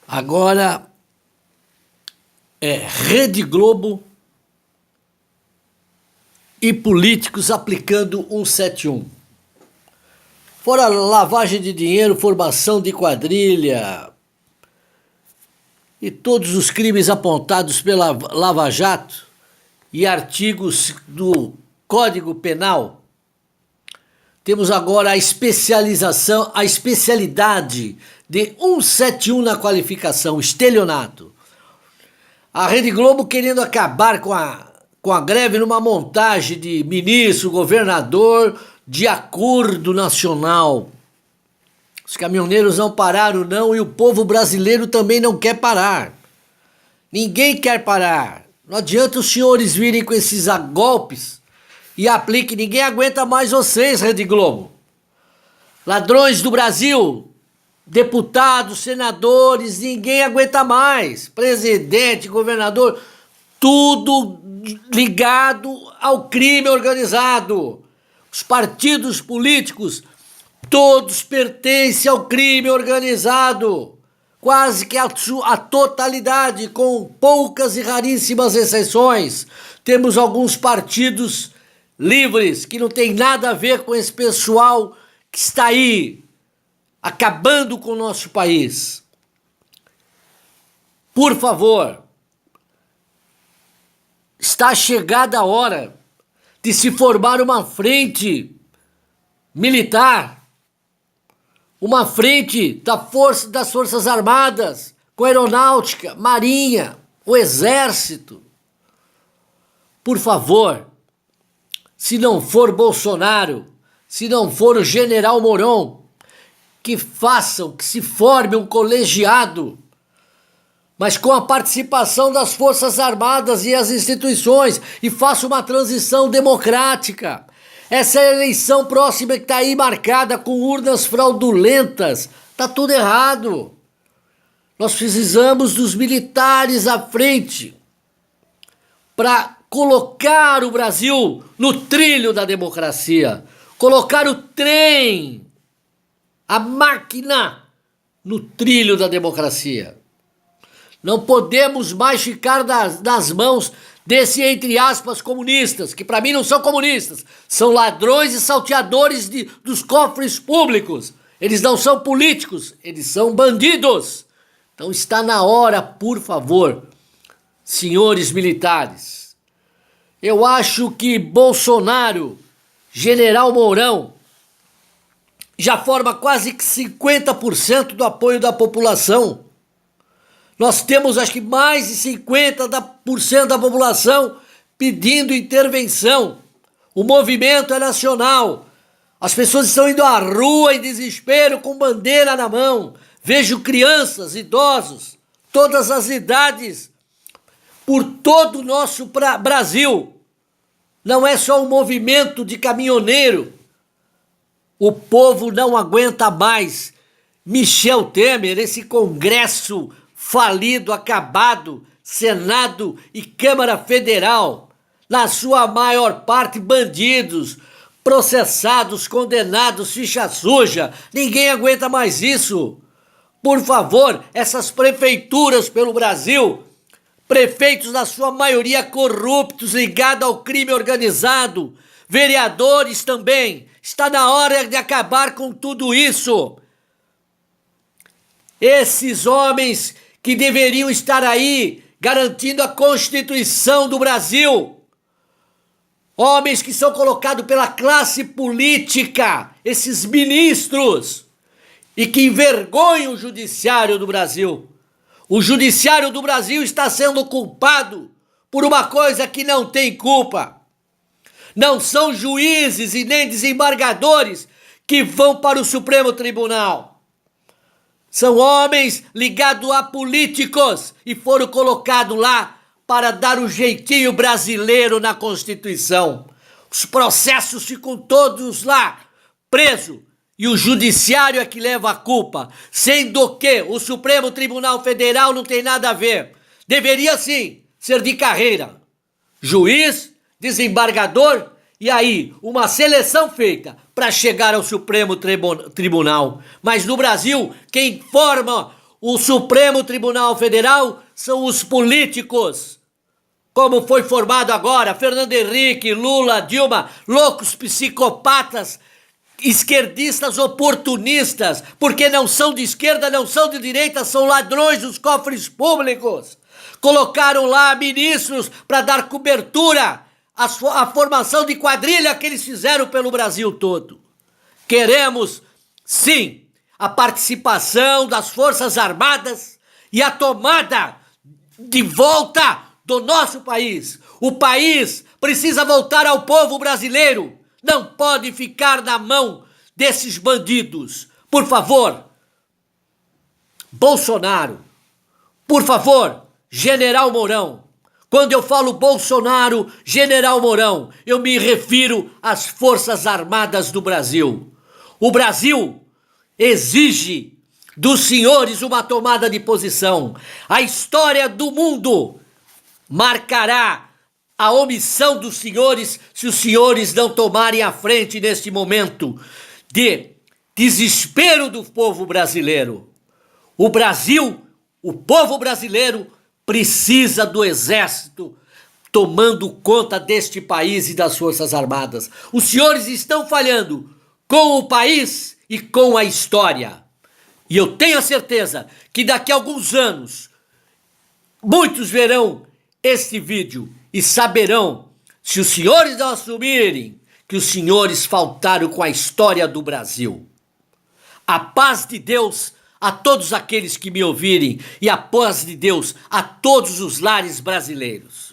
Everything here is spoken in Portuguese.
Agora é Rede Globo e políticos aplicando 171. Fora lavagem de dinheiro, formação de quadrilha e todos os crimes apontados pela Lava Jato e artigos do Código Penal, temos agora a especialização, a especialidade de 171 na qualificação, estelionato. A Rede Globo querendo acabar com a greve numa montagem de ministro, governador, de acordo nacional. Os caminhoneiros não pararam não e o povo brasileiro também não quer parar. Ninguém quer parar. Não adianta os senhores virem com esses golpes e apliquem. Ninguém aguenta mais vocês, Rede Globo. Ladrões do Brasil, deputados, senadores, ninguém aguenta mais. Presidente, governador, tudo ligado ao crime organizado. Os partidos políticos, todos pertencem ao crime organizado. Quase que a totalidade, com poucas e raríssimas exceções. Temos alguns partidos livres que não tem nada a ver com esse pessoal que está aí acabando com o nosso país. Por favor, está chegada a hora de se formar uma frente militar, uma frente das Forças Armadas, com aeronáutica, marinha, o exército. Por favor, se não for Bolsonaro, se não for o general Mourão, que se forme um colegiado, mas com a participação das Forças Armadas e as instituições, e faça uma transição democrática. Essa eleição próxima que está aí marcada com urnas fraudulentas, está tudo errado. Nós precisamos dos militares à frente para colocar o Brasil no trilho da democracia, colocar o trem, a máquina, no trilho da democracia. Não podemos mais ficar nas mãos desse, entre aspas, comunistas, que para mim não são comunistas, são ladrões e salteadores dos cofres públicos. Eles não são políticos, eles são bandidos. Então está na hora, por favor, senhores militares. Eu acho que Bolsonaro, general Mourão, já forma quase que 50% do apoio da população. Nós temos, acho que mais de 50% da população pedindo intervenção. O movimento é nacional. As pessoas estão indo à rua em desespero com bandeira na mão. Vejo crianças, idosos, todas as idades, por todo o nosso Brasil. Não é só um movimento de caminhoneiro. O povo não aguenta mais. Michel Temer, esse Congresso falido, acabado, Senado e Câmara Federal, na sua maior parte bandidos, processados, condenados, ficha suja, ninguém aguenta mais isso. Por favor, essas prefeituras pelo Brasil, prefeitos na sua maioria corruptos, ligados ao crime organizado, vereadores também, está na hora de acabar com tudo isso. Esses homens que deveriam estar aí garantindo a Constituição do Brasil. Homens que são colocados pela classe política, esses ministros, e que envergonham o judiciário do Brasil. O judiciário do Brasil está sendo culpado por uma coisa que não tem culpa. Não são juízes e nem desembargadores que vão para o Supremo Tribunal. São homens ligados a políticos e foram colocados lá para dar um jeitinho brasileiro na Constituição. Os processos ficam todos lá, presos, e o judiciário é que leva a culpa, sendo que o Supremo Tribunal Federal não tem nada a ver. Deveria sim ser de carreira. Juiz, desembargador, e aí uma seleção feita para chegar ao Supremo Tribunal. Mas no Brasil, quem forma o Supremo Tribunal Federal são os políticos, como foi formado agora, Fernando Henrique, Lula, Dilma, loucos psicopatas, esquerdistas oportunistas, porque não são de esquerda, não são de direita, são ladrões dos cofres públicos. Colocaram lá ministros para dar cobertura à formação de quadrilha que eles fizeram pelo Brasil todo. Queremos, sim, a participação das Forças Armadas e a tomada de volta do nosso país. O país precisa voltar ao povo brasileiro. Não pode ficar na mão desses bandidos. Por favor, Bolsonaro. Por favor, General Mourão. Quando eu falo Bolsonaro, General Mourão, eu me refiro às Forças Armadas do Brasil. O Brasil exige dos senhores uma tomada de posição. A história do mundo marcará a omissão dos senhores se os senhores não tomarem a frente neste momento de desespero do povo brasileiro. O Brasil, o povo brasileiro, precisa do exército tomando conta deste país e das Forças Armadas. Os senhores estão falhando com o país e com a história. E eu tenho a certeza que daqui a alguns anos, muitos verão este vídeo e saberão, se os senhores não assumirem, que os senhores faltaram com a história do Brasil. A paz de Deus a todos aqueles que me ouvirem e a paz de Deus a todos os lares brasileiros.